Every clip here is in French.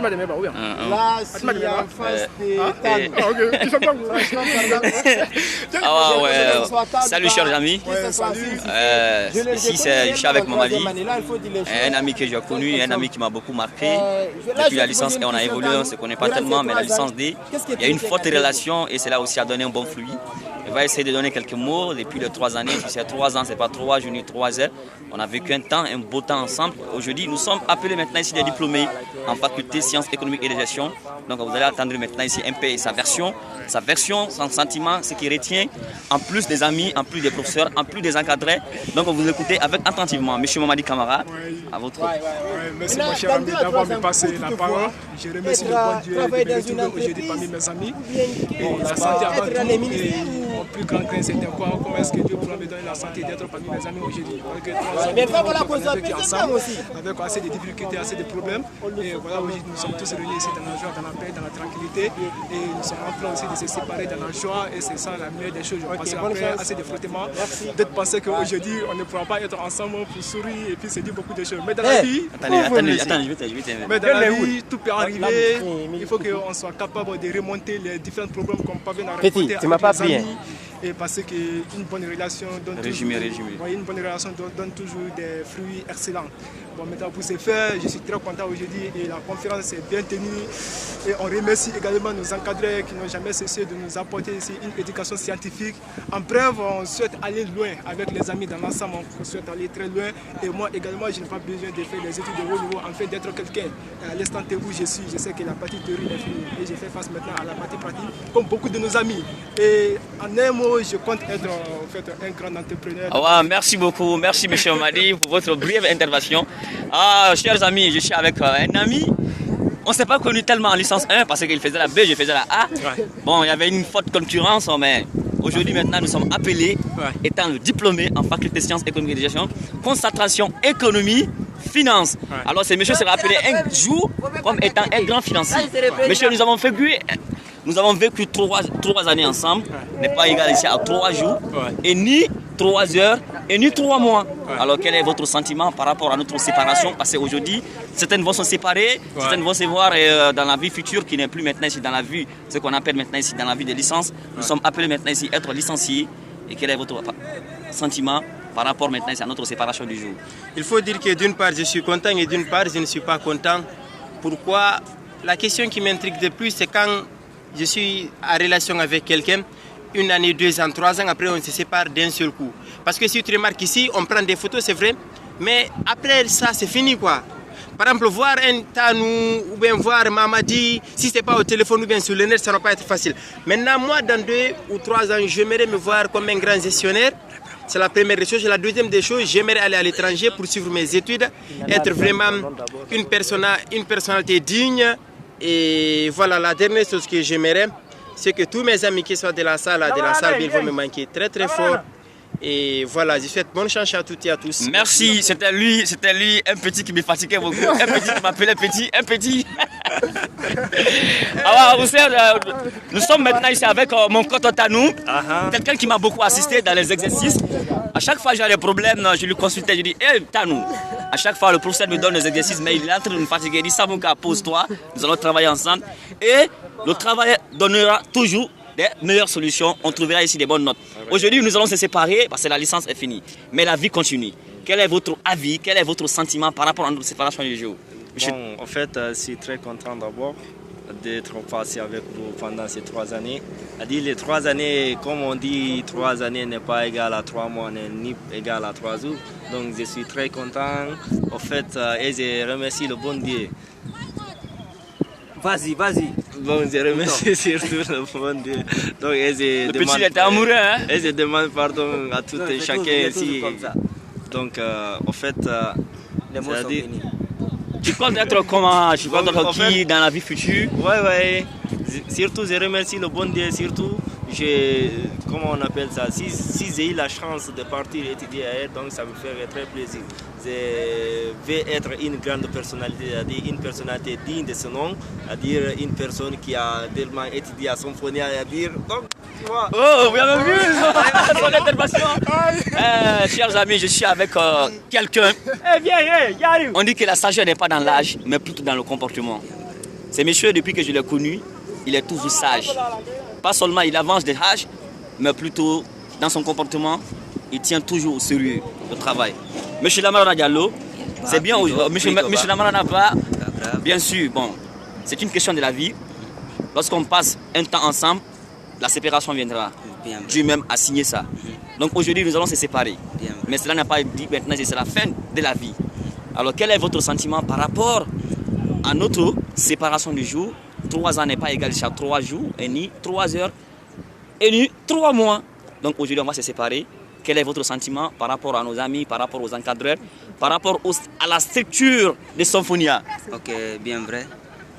Là, c'est en face de Salut chers amis. Ici je suis avec Mamadi, un ami que j'ai connu, un ami qui m'a beaucoup marqué. Depuis la licence et on a évolué, on ne se connaît pas tellement, mais la licence D, il y a une forte relation et cela aussi a donné un bon fruit. Je vais essayer de donner quelques mots. Depuis les 3 années, tu sais, 3 ans, ce n'est pas 3 jours ni 3 heures. On a vécu un beau temps ensemble. Aujourd'hui, nous sommes appelés maintenant ici des diplômés en faculté sciences économiques et de gestion. Donc vous allez attendre maintenant ici un peu sa version, son sentiment, ce qui retient, en plus des amis, en plus des professeurs, en plus des encadrés. Donc vous écoutez avec attentivement. Monsieur Mamadi Camara, à votre tour. Merci mon cher ami d'avoir me passé la parole. Je remercie le bon Dieu de me retrouver aujourd'hui parmi mes amis. Et la santé avant tout. Et mon plus grand craint c'était quoi? Comment est-ce que Dieu pourra me donner la santé d'être parmi mes amis aujourd'hui? Avec assez de difficultés, assez de problèmes. Et voilà, aujourd'hui nous sommes tous réunis ici dans la joie, dans la paix, dans la tranquillité. Et nous sommes en train aussi de se séparer dans la joie. Et c'est ça la meilleure des choses. Je pense après assez de frottements. Peut-être penser qu'aujourd'hui on ne pourra pas être ensemble pour sourire et puis se dire beaucoup de choses. Mais dans la vie, mais dans la vie, tout peut arriver. Il faut qu'on soit capable de remonter les différents problèmes qu'on peut avoir rencontrer avec nos amis. Et parce qu'une bonne relation donne toujours des fruits excellents. Bon, maintenant pour ce faire, je suis très content aujourd'hui et la conférence est bien tenue. Et on remercie également nos encadrés qui n'ont jamais cessé de nous apporter ici une éducation scientifique. En bref, on souhaite aller loin avec les amis dans l'ensemble, on souhaite aller très loin. Et moi également, je n'ai pas besoin de faire des études de haut niveau afin d'être quelqu'un. À l'instant où je suis, je sais que la partie théorie est finie et je fais face maintenant à la partie pratique, comme beaucoup de nos amis. Et en un mot, je compte être en fait un grand entrepreneur. Merci beaucoup, merci monsieur Mamadi pour votre brève intervention. Chers amis, je suis avec un ami. On ne s'est pas connu tellement en licence 1 parce qu'il faisait la B, je faisais la A. Bon, il y avait une forte concurrence, mais aujourd'hui maintenant nous sommes appelés, étant diplômés en faculté sciences économiques et de gestion, concentration économie, finance. Alors ce monsieur sera appelé un jour comme étant un grand financier. Monsieur, nous avons vécu 3 années ensemble, n'est pas égal ici à 3 jours, et ni 3 heures, et ni 3 mois. Alors quel est votre sentiment par rapport à notre séparation? Parce qu'aujourd'hui, certaines vont se séparer, certaines vont se voir dans la vie future qui n'est plus maintenant ici dans la vie, ce qu'on appelle maintenant ici dans la vie de licence. Nous sommes appelés maintenant ici à être licenciés. Et quel est votre sentiment par rapport maintenant ici à notre séparation du jour? Il faut dire que d'une part je suis content et d'une part je ne suis pas content. Pourquoi? La question qui m'intrigue de plus, c'est quand je suis en relation avec quelqu'un, 1 année, 2 ans, 3 ans, après on se sépare d'un seul coup. Parce que si tu remarques ici, on prend des photos, c'est vrai, mais après ça, c'est fini quoi. Par exemple, voir un Tanou ou bien voir Mamadi, si ce n'est pas au téléphone ou bien sur le net, ça ne va pas être facile. Maintenant, moi, dans 2 ou 3 ans, j'aimerais me voir comme un grand gestionnaire. C'est la première des choses. Et la deuxième des choses, j'aimerais aller à l'étranger pour suivre mes études, être vraiment une personnalité digne. Et voilà, la dernière chose que j'aimerais, c'est que tous mes amis qui sont de la salle, ils vont me manquer très très fort. Et voilà, je souhaite bonne chance à toutes et à tous. Merci, c'était lui, un petit qui me fatiguait beaucoup, un petit qui m'appelait petit. Alors, nous sommes maintenant ici avec mon coton Tanou, quelqu'un qui m'a beaucoup assisté dans les exercices. À chaque fois que j'ai des problèmes, je lui consultais, je dis hey, Tanou. À chaque fois, le professeur me donne les exercices, mais il est en train de me fatiguer. Il dit Samouka, pose-toi, nous allons travailler ensemble. Et le travail donnera toujours des meilleures solutions. On trouvera ici des bonnes notes. Aujourd'hui, nous allons se séparer parce que la licence est finie. Mais la vie continue. Quel est votre avis, quel est votre sentiment par rapport à notre séparation du jour? Bon, en fait, je suis très content d'abord d'être passé avec vous pendant ces 3 années. C'est-à-dire les 3 années, comme on dit, 3 années n'est pas égal à 3 mois, ni égal à 3 jours. Donc je suis très content. En fait, et je remercie le bon Dieu. Vas-y. Bon, je remercie surtout le bon Dieu. Donc, le petit était amoureux, hein? Et je demande pardon à tout et chacun ici. Donc, en fait, les mots sont finis. Tu comptes être comment? Tu comptes être qui dans la vie future? Ouais. Surtout, je remercie le bon Dieu. Surtout, comment on appelle ça? Si j'ai eu la chance de partir étudier ailleurs, donc ça me fait très plaisir. Je vais être une grande personnalité, c'est-à-dire une personnalité digne de ce nom, c'est-à-dire une personne qui a tellement étudié à Symphonia, c'est-à-dire. Donc, tu vois. Oh, vous avez vu son intervention? Chers amis, je suis avec quelqu'un. On dit que la sagesse n'est pas dans l'âge, mais plutôt dans le comportement. Ce monsieur, depuis que je l'ai connu, il est toujours sage. Pas seulement il avance des âges, mais plutôt dans son comportement, il tient toujours au sérieux le travail. Monsieur Lamarana Diallo, c'est bien, monsieur Lamarana Ba, bien sûr, bon, c'est une question de la vie. Lorsqu'on passe un temps ensemble, la séparation viendra. Dieu même a signé ça. Donc aujourd'hui, nous allons se séparer. Mais cela n'a pas dit maintenant que c'est la fin de la vie. Alors quel est votre sentiment par rapport à notre séparation du jour? 3 ans n'est pas égal à 3 jours, et ni 3 heures, et ni 3 mois. Donc aujourd'hui, on va se séparer. Quel est votre sentiment par rapport à nos amis, par rapport aux encadreurs, par rapport à la structure de Symphonia? Ok, bien vrai.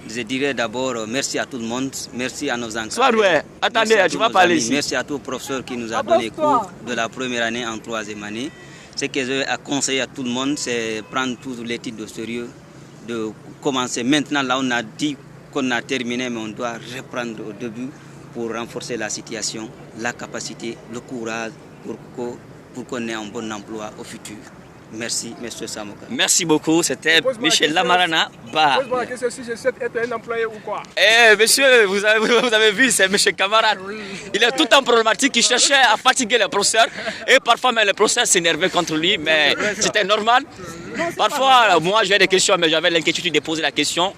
Je dirais d'abord merci à tout le monde, merci à nos encadreurs. Soit ouais, attendez, tu vas parler ici. Merci à tout professeur qui nous a donné cours de la première année en 3e année. Ce que je vais conseiller à tout le monde, c'est prendre tous les titres de sérieux, de commencer maintenant là on a dit qu'on a terminé, mais on doit reprendre au début pour renforcer la situation, la capacité, le courage pour qu'on ait un bon emploi au futur. Merci, M. Samoka. Merci beaucoup, c'était Michel Lamarana Ba. Pose-moi la question si je souhaite être un employé ou quoi. Eh, monsieur, vous avez vu, c'est monsieur camarade. Il est tout en problématique, il cherchait à fatiguer le professeur. Et parfois, même le professeur s'énervait contre lui, mais c'était normal. Parfois, moi, j'avais des questions, mais j'avais l'inquiétude de poser la question.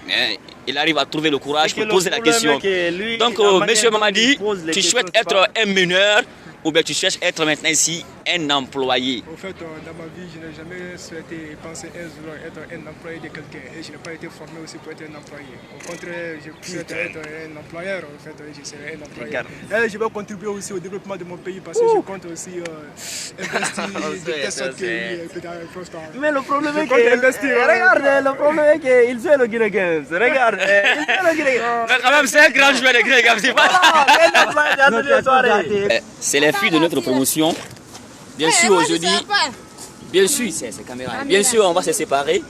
Mais il arrive à trouver le courage pour poser la question. Donc, monsieur Mamadi, tu souhaites être un mineur ou bien tu cherches être maintenant ici un employé? En fait, dans ma vie, je n'ai jamais souhaité penser un jour être un employé de quelqu'un. Et je n'ai pas été formé aussi pour être un employé. Au contraire, je souhaite être un employeur. En fait, je serai un employeur. Et je vais contribuer aussi au développement de mon pays parce que je compte aussi investir de telle sorte que mais le problème est que, regarde, le problème est qu'il joue le Guinée Games. Regarde, il joue le Guinée Games. Mais quand même, c'est un grand joueur de Guinée Games, c'est pas. C'est les filles de notre promotion. Bien sûr, aujourd'hui, bien sûr, c'est caméra. Bien sûr, on va se séparer.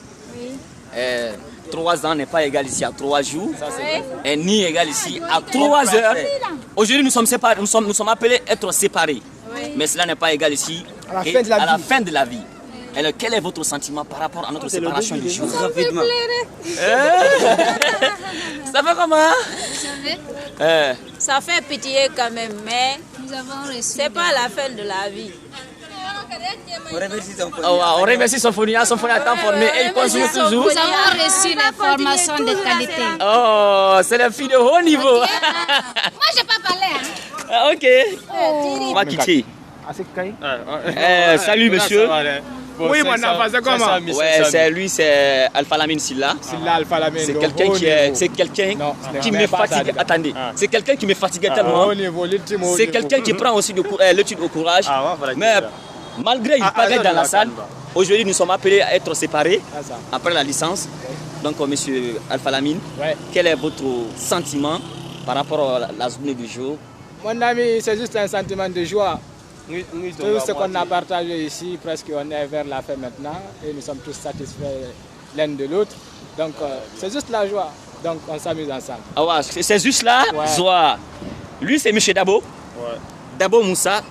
3 ans n'est pas égal ici à 3 jours, et ni égal ici à 3 heures. Aujourd'hui, nous sommes séparés, nous sommes appelés à être séparés. Mais cela n'est pas égal ici à la fin de la vie. Alors, quel est votre sentiment par rapport à notre séparation du jour? Rapidement. Ça fait comment? Ça fait pitié quand même, mais c'est pas la fin de la vie. On remercie Symphonia. Symphonia est tant formé et il continue toujours. Nous avons reçu la formation de qualité. Oh, c'est la fille de haut niveau. Moi, je n'ai pas parlé. Ok. On va quitter. Salut monsieur. Oui, mon enfant, c'est comment? Ouais, c'est lui, c'est Alpha Lamine Silla. Silla Alpha Lamine. C'est quelqu'un qui me fatigue. Attendez, c'est quelqu'un qui me fatiguait tellement. C'est quelqu'un qui prend aussi l'étude au courage. Mais malgré il paraît dans la salle, aujourd'hui nous sommes appelés à être séparés après la licence. Donc, monsieur Alpha Lamine, quel est votre sentiment par rapport à la journée du jour? Mon ami, c'est juste un sentiment de joie. Tout ce qu'on a partagé ici, presque on est vers la fin maintenant et nous sommes tous satisfaits l'un de l'autre. Donc c'est juste la joie, donc on s'amuse ensemble. Ah ouais, c'est juste la joie. Lui c'est M. Dabo, Dabo Moussa,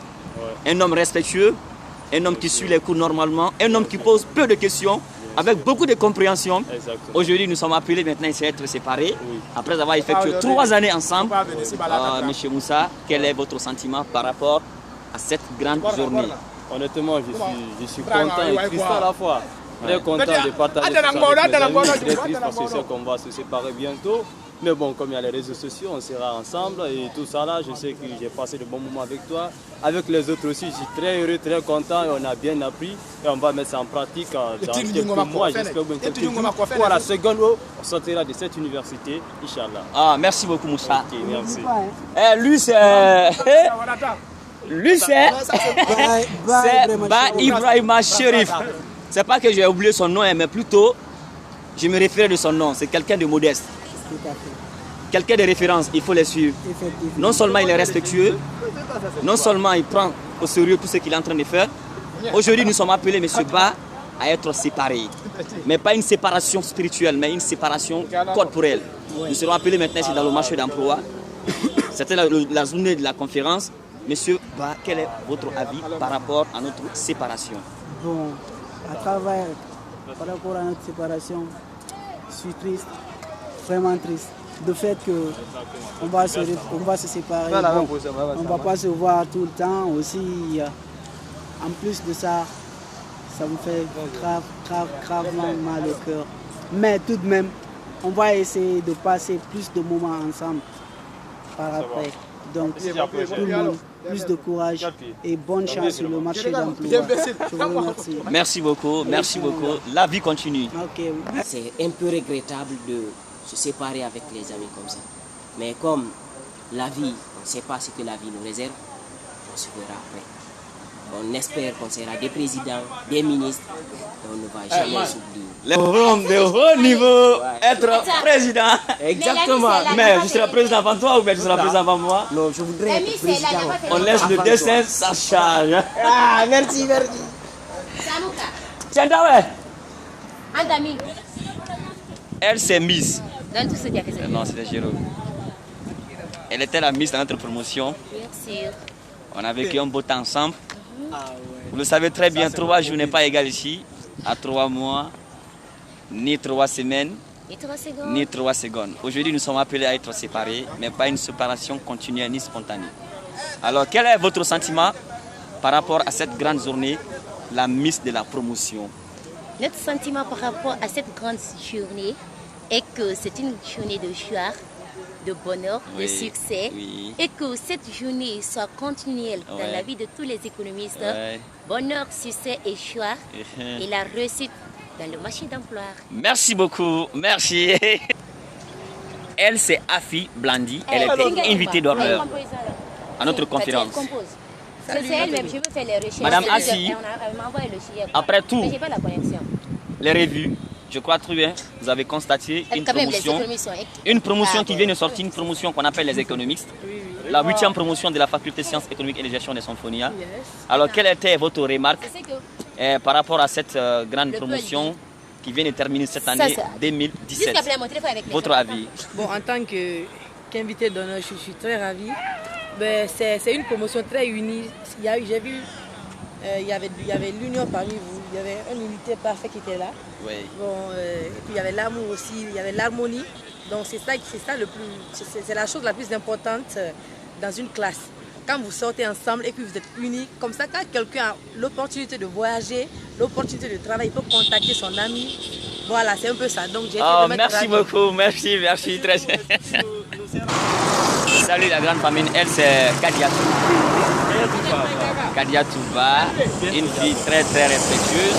un homme respectueux, un homme qui suit les cours normalement, un homme qui pose peu de questions, avec beaucoup de compréhension. Aujourd'hui nous sommes appelés maintenant à être séparés, après avoir effectué 3 années ensemble. M. Moussa, quel est votre sentiment par rapport à cette grande journée? Honnêtement, je suis content et triste à la fois. Très content de partager ça avec mes amis. Très triste parce que c'est qu'on va se séparer bientôt. Mais bon, comme il y a les réseaux sociaux, on sera ensemble et tout ça là, je sais que j'ai passé de bons moments avec toi. Avec les autres aussi, je suis très heureux, très content et on a bien appris. Et on va mettre ça en pratique dans quelques mois, j'espère bien quelques jours. Pour la seconde, on sortira de cette université, Inch'Allah. Ah, merci beaucoup Moussa. Okay, merci. Lui c'est Ba Ibrahima Sherif. C'est pas que j'ai oublié son nom, mais plutôt je me réfère de son nom. C'est quelqu'un de modeste. Quelqu'un de référence, il faut les suivre. Non seulement il est respectueux, non seulement il prend au sérieux tout ce qu'il est en train de faire. Aujourd'hui, nous sommes appelés, M. Ba, à être séparés. Mais pas une séparation spirituelle, mais une séparation corporelle. Nous serons appelés maintenant ici dans le marché d'emploi. C'était la journée de la conférence. Monsieur Ba, quel est votre avis par rapport à notre séparation? Bon, à travers, par rapport à notre séparation, je suis triste. vraiment triste. De fait qu'on va se séparer. Bon, on ne va pas se voir tout le temps. Aussi, en plus de ça, ça me fait gravement mal au cœur. Mais tout de même, on va essayer de passer plus de moments ensemble par après. Donc, tout le monde, plus de courage et bonne chance sur le marché d'emploi. Je vous remercie. Merci beaucoup, merci beaucoup. La vie continue. Okay. C'est un peu regrettable de se séparer avec les amis comme ça. Mais comme la vie, on ne sait pas ce que la vie nous réserve, on se verra après. On espère qu'on sera des présidents, des ministres, et on ne va jamais s'oublier. Les hommes de haut niveau, être président. Exactement. Mais je serai président avant toi ou bien tu seras président avant moi? Non, je voudrais être président. On laisse le dessin, ça charge. Ah, merci, merci. Samouka. Tiens, ouais. Andami. Elle, c'est Miss. Dans tout ce qu'il y a fait. Non, c'était Géraud. Elle était la Miss dans notre promotion. Merci. On a vécu un beau temps ensemble. Vous le savez très bien, 3 jours n'est pas égal ici. À 3 mois, ni 3 semaines, ni 3 secondes. Aujourd'hui, nous sommes appelés à être séparés, mais pas une séparation continue ni spontanée. Alors, quel est votre sentiment par rapport à cette grande journée, la Miss de la promotion? Notre sentiment par rapport à cette grande journée est que c'est une journée de joie, de bonheur, de succès, et que cette journée soit continuelle dans la vie de tous les économistes. Bonheur, succès et joie, et la réussite dans le marché d'emploi. Merci beaucoup, merci. Elle, c'est Afi Blandi. Elle était invitée d'honneur à notre conférence. C'est elle-même, je veux faire les recherches. Madame Assi, elle m'a envoyé le chier. après tout, Mais j'ai pas la connexion. Les revues, je crois très bien, vous avez constaté une promotion qui vient de sortir, une promotion qu'on appelle les économistes, la 8e promotion de la faculté sciences économiques et de gestion des Symphonia. Alors, quelle était votre remarque par rapport à cette grande promotion qui vient de terminer cette année 2017? Votre avis? Bon, en tant qu'invité d'honneur, je suis très ravie. C'est une promotion très unie. J'ai vu, il y avait l'union parmi vous, il y avait une unité parfaite qui était là. Oui. Bon, et puis il y avait l'amour aussi, il y avait l'harmonie. Donc c'est la chose la plus importante dans une classe. Quand vous sortez ensemble et que vous êtes unis, comme ça, quand quelqu'un a l'opportunité de voyager, l'opportunité de travailler, il peut contacter son ami. Voilà, c'est un peu ça. Donc j'ai merci beaucoup, merci, très bien. Salut la grande famille, elle c'est Kadiatou. Kadiatouba, une fille très respectueuse.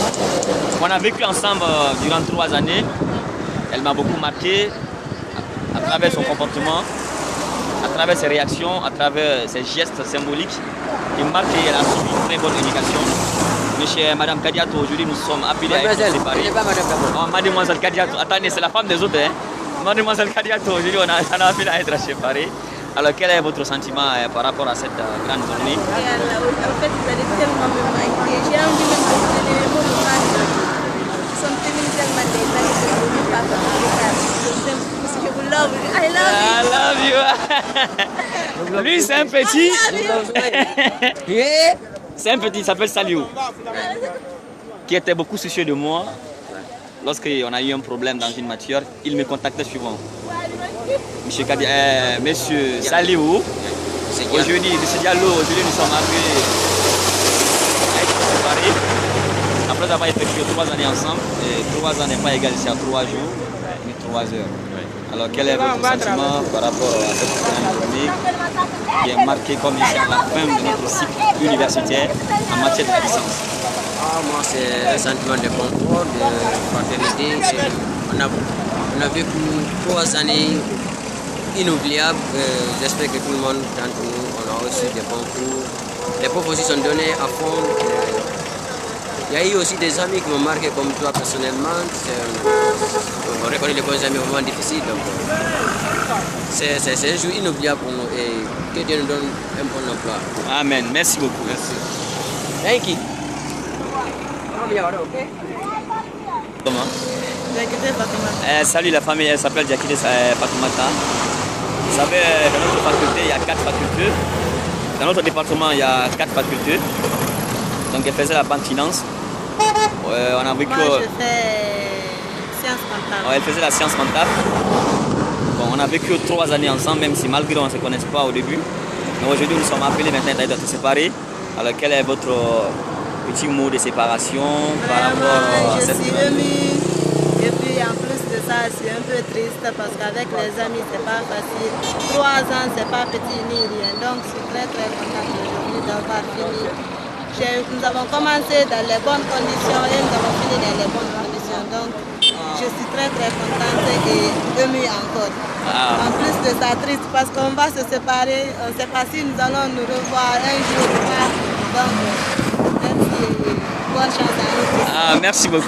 On a vécu ensemble durant 3 années. Elle m'a beaucoup marqué à travers son comportement, à travers ses réactions, à travers ses gestes symboliques. Il marque qu'elle a suivi une très bonne éducation. Monsieur et Madame Kadiatou, aujourd'hui nous sommes appelés à être séparés. Mademoiselle Kadiatou, attendez, c'est la femme des autres. Hein? Mademoiselle Kadiatou, aujourd'hui on a appelé à être séparés. Alors quel est votre sentiment par rapport à cette grande journée? En fait, vous allez tellement me manquer. J'ai envie même de vous donner les mots de manque. Nous sommes devenus tellement des amis que je ne pas je vous love. I love you. Lui c'est un petit. C'est un petit, il s'appelle Saliou. Qui était beaucoup soucieux de moi. Lorsqu'on a eu un problème dans une matière, il me contactait souvent. Monsieur Saliou, aujourd'hui, M. Diallo, aujourd'hui nous sommes appelés à être séparés. Après avoir effectué 3 années ensemble, et 3 ans n'est pas égal ici à 3 jours, mais 3 heures. Alors quel est votre sentiment par rapport à cette grande journée qui est marquée comme ici à la fin de notre cycle universitaire en matière de licence? Moi, c'est un sentiment de confort, de fraternité. On a vécu 3 années inoubliables. J'espère que tout le monde d'entre nous, on a reçu des bons cours. Les profs aussi sont donnés à fond. Il y a eu aussi des amis qui m'ont marqué comme toi personnellement. On reconnaît les bons amis au moment difficile. C'est un jour inoubliable pour nous et que Dieu nous donne un bon emploi. Amen. Merci beaucoup. Merci. Thank you. Comment? Salut la famille, elle s'appelle Diakité Fatoumata. Vous savez, dans notre faculté, il y a 4 facultés. Dans notre département, il y a 4 facultés. Donc elle faisait la banque finance. On a vécu. Moi, je fais sciences comptables. Elle faisait la science comptable. on a vécu 3 années ensemble, même si malgré on ne se connaisse pas au début. Mais aujourd'hui, nous sommes appelés maintenant d'être séparés. Alors, quel est votre petit mot de séparation par rapport à cette... Je suis émue. Et puis, en plus de ça, je suis un peu triste parce qu'avec les amis, c'est pas facile. 3 ans, c'est pas petit ni rien. Donc, je suis très contente aujourd'hui d'avoir fini. Nous avons commencé dans les bonnes conditions et nous avons fini dans les bonnes conditions. Donc, je suis très contente et émue encore. En plus de ça, triste parce qu'on va se séparer. On ne sait pas si nous allons nous revoir un jour ou pas. Donc, merci. Bonne chance à nous. Merci beaucoup.